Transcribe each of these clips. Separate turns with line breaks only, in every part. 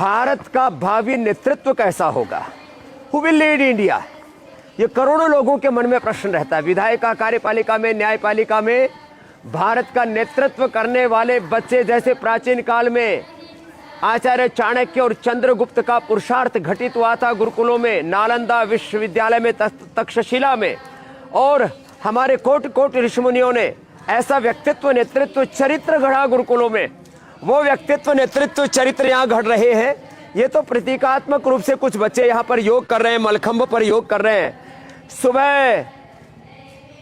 भारत का भावी नेतृत्व कैसा होगा, हु विल लीड इंडिया, ये करोड़ों लोगों के मन में प्रश्न रहता है। विधायिका, कार्यपालिका में, न्यायपालिका में भारत का नेतृत्व करने वाले बच्चे, जैसे प्राचीन काल में आचार्य चाणक्य और चंद्रगुप्त का पुरुषार्थ घटित हुआ था गुरुकुलों में, नालंदा विश्वविद्यालय में, तक्षशिला में, और हमारे कोटि कोटि ऋषिमुनियों ने ऐसा व्यक्तित्व, नेतृत्व, चरित्र गढ़ा गुरुकुलों में। वो व्यक्तित्व, नेतृत्व, चरित्र यहाँ घड़ रहे हैं। ये तो प्रतीकात्मक रूप से कुछ बच्चे यहाँ पर योग कर रहे हैं, मलखंभ पर योग कर रहे हैं। सुबह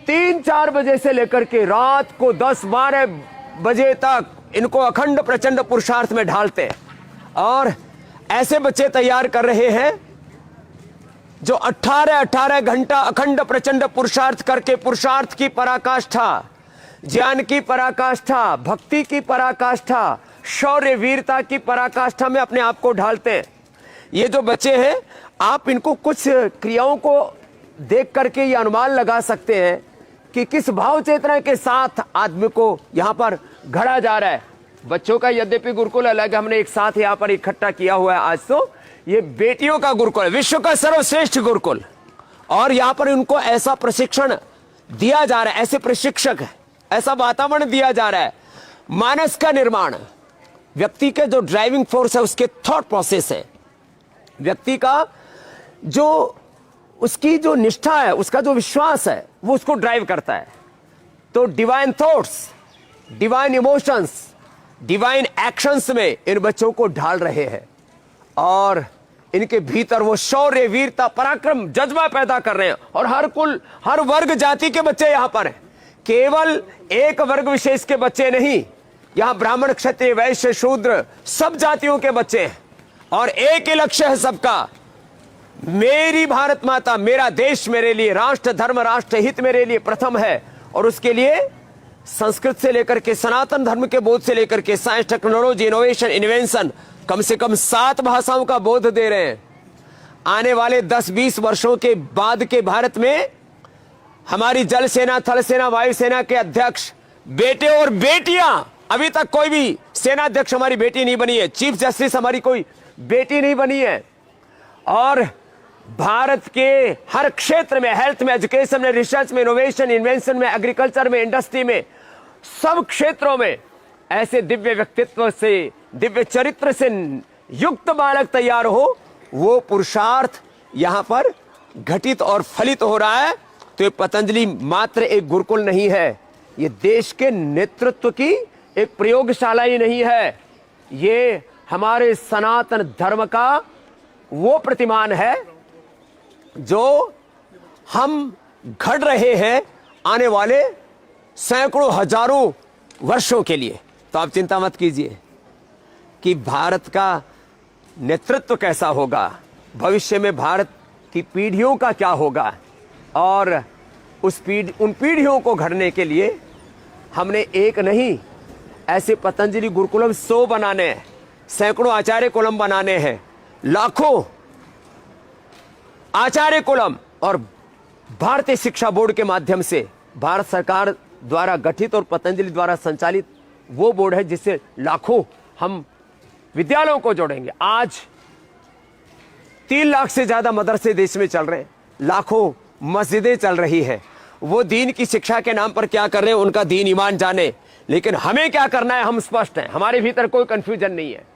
3-4 बजे से लेकर के रात को 10-12 बजे तक इनको अखंड प्रचंड पुरुषार्थ में ढालते हैं, और ऐसे बच्चे तैयार कर रहे हैं जो 18-18 घंटा अखंड प्रचंड पुरुषार्थ करके पुरुषार्थ की पराकाष्ठा, ज्ञान की पराकाष्ठा, भक्ति की पराकाष्ठा, शौर्य वीरता की पराकाष्ठा में अपने आप को ढालते हैं। ये जो बच्चे हैं, आप इनको कुछ क्रियाओं को देख करके ये अनुमान लगा सकते हैं कि किस भाव चेतना के साथ आदमी को यहाँ पर घड़ा जा रहा है। बच्चों का यद्यपि गुरुकुल अलग, हमने एक साथ यहाँ पर इकट्ठा किया हुआ है। आज तो ये बेटियों का गुरुकुल है, विश्व का सर्वश्रेष्ठ गुरुकुल, और यहाँ पर उनको ऐसा प्रशिक्षण दिया जा रहा है, ऐसे प्रशिक्षक, ऐसा वातावरण दिया जा रहा है। मानस का निर्माण, व्यक्ति के जो ड्राइविंग फोर्स है, उसके थॉट प्रोसेस है, व्यक्ति का जो उसकी जो निष्ठा है, उसका जो विश्वास है, वो उसको ड्राइव करता है। तो divine thoughts, divine emotions, divine actions में इन बच्चों को ढाल रहे हैं, और इनके भीतर वो शौर्य वीरता पराक्रम जज्बा पैदा कर रहे हैं। और हर कुल, हर वर्ग जाति के बच्चे यहाँ पर हैं, केवल एक वर्ग विशेष के बच्चे नहीं, यहाँ ब्राह्मण, क्षत्रिय, वैश्य, शूद्र सब जातियों के बच्चे हैं, और एक ही लक्ष्य है सबका, मेरी भारत माता, मेरा देश मेरे लिए, राष्ट्र धर्म राष्ट्र हित मेरे लिए प्रथम है। और उसके लिए संस्कृत से लेकर के सनातन धर्म के बोध से लेकर के साइंस, टेक्नोलॉजी, इनोवेशन, इन्वेंशन, कम से कम 7 भाषाओं का बोध दे रहे हैं। आने वाले 10-20 वर्षों के बाद के भारत में हमारी जल सेना, थल सेना, वायुसेना के अध्यक्ष बेटे और बेटियां, अभी तक कोई भी सेनाध्यक्ष हमारी बेटी नहीं बनी है, चीफ जस्टिस हमारी कोई बेटी नहीं बनी है, और भारत के हर क्षेत्र में, हेल्थ में, एजुकेशन में, रिसर्च में, इनोवेशन, इन्वेंशन में, एग्रीकल्चर में, इंडस्ट्री में, सब क्षेत्रों में ऐसे दिव्य व्यक्तित्व से, दिव्य चरित्र से युक्त बालक तैयार हो, वो पुरुषार्थ यहां पर घटित और फलित हो रहा है। तो ये पतंजलि मात्र एक गुरुकुल नहीं है, ये देश के नेतृत्व की एक प्रयोगशाला ही नहीं है, ये हमारे सनातन धर्म का वो प्रतिमान है जो हम घड़ रहे हैं आने वाले सैकड़ों हजारों वर्षों के लिए। तो आप चिंता मत कीजिए कि भारत का नेतृत्व कैसा होगा, भविष्य में भारत की पीढ़ियों का क्या होगा, और उन पीढ़ियों को घड़ने के लिए हमने एक नहीं, ऐसे पतंजलि गुरुकुलम 100 बनाने हैं, सैकड़ों आचार्य कुलम बनाने हैं, लाखों आचार्य कुलम, और भारतीय शिक्षा बोर्ड के माध्यम से भारत सरकार द्वारा गठित और पतंजलि द्वारा संचालित वो बोर्ड है जिससे लाखों हम विद्यालयों को जोड़ेंगे। आज 3 लाख से ज्यादा मदरसे देश में चल रहे हैं, लाखों मस्जिदें चल रही है। वो दीन की शिक्षा के नाम पर क्या कर रहे हैं, उनका दीन ईमान जाने, लेकिन हमें क्या करना है हम स्पष्ट हैं, हमारे भीतर कोई कंफ्यूजन नहीं है।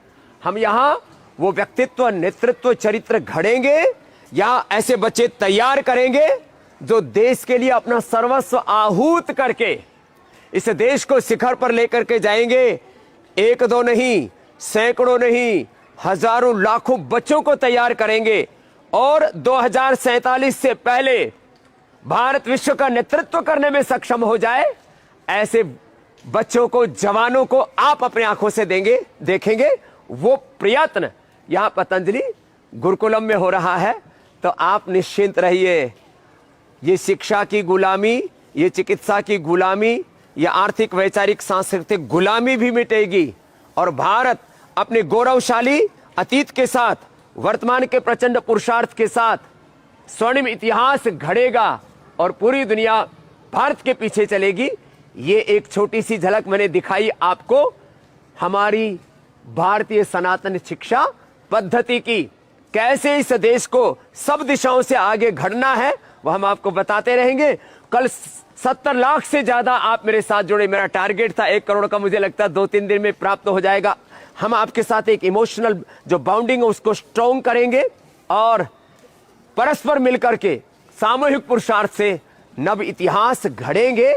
हम यहाँ वो व्यक्तित्व, नेतृत्व, चरित्र घड़ेंगे, यहाँ ऐसे बच्चे तैयार करेंगे जो देश के लिए अपना सर्वस्व आहूत करके इस देश को शिखर पर लेकर के जाएंगे। 1-2 नहीं, सैकड़ों नहीं, हजारों लाखों बच्चों को तैयार करेंगे, और 2047 से पहले भारत विश्व का नेतृत्व करने में सक्षम हो जाए, ऐसे बच्चों को, जवानों को आप अपने आंखों से देखेंगे। वो प्रयत्न यहां पतंजलि गुरुकुलम में हो रहा है। तो आप निश्चिंत रहिए, ये शिक्षा की गुलामी, ये चिकित्सा की गुलामी, ये आर्थिक, वैचारिक, सांस्कृतिक गुलामी भी मिटेगी, और भारत अपने गौरवशाली अतीत के साथ, वर्तमान के प्रचंड पुरुषार्थ के साथ स्वर्णिम इतिहास घड़ेगा, और पूरी दुनिया भारत के पीछे चलेगी। ये एक छोटी सी झलक मैंने दिखाई आपको हमारी भारतीय सनातन शिक्षा पद्धति की, कैसे इस देश को सब दिशाओं से आगे बढ़ना है, वह हम आपको बताते रहेंगे। कल 70 लाख से ज्यादा आप मेरे साथ जुड़े। मेरा टारगेट था 1 करोड़ का, मुझे लगता है 2-3 दिन में प्राप्त हो जाएगा। हम आपके साथ एक इमोशनल जो बाउंडिंग है उसको स्ट्रॉन्ग करेंगे और परस्पर मिलकर के सामूहिक पुरुषार्थ से नव इतिहास घड़ेंगे।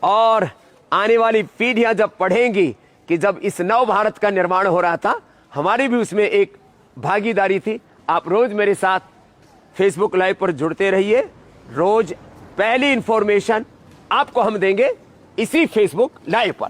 और आने वाली पीढ़ियां जब पढ़ेंगी कि जब इस नव भारत का निर्माण हो रहा था, हमारी भी उसमें एक भागीदारी थी। आप रोज मेरे साथ फेसबुक लाइव पर जुड़ते रहिए। रोज पहली इंफॉर्मेशन आपको हम देंगे इसी फेसबुक लाइव पर।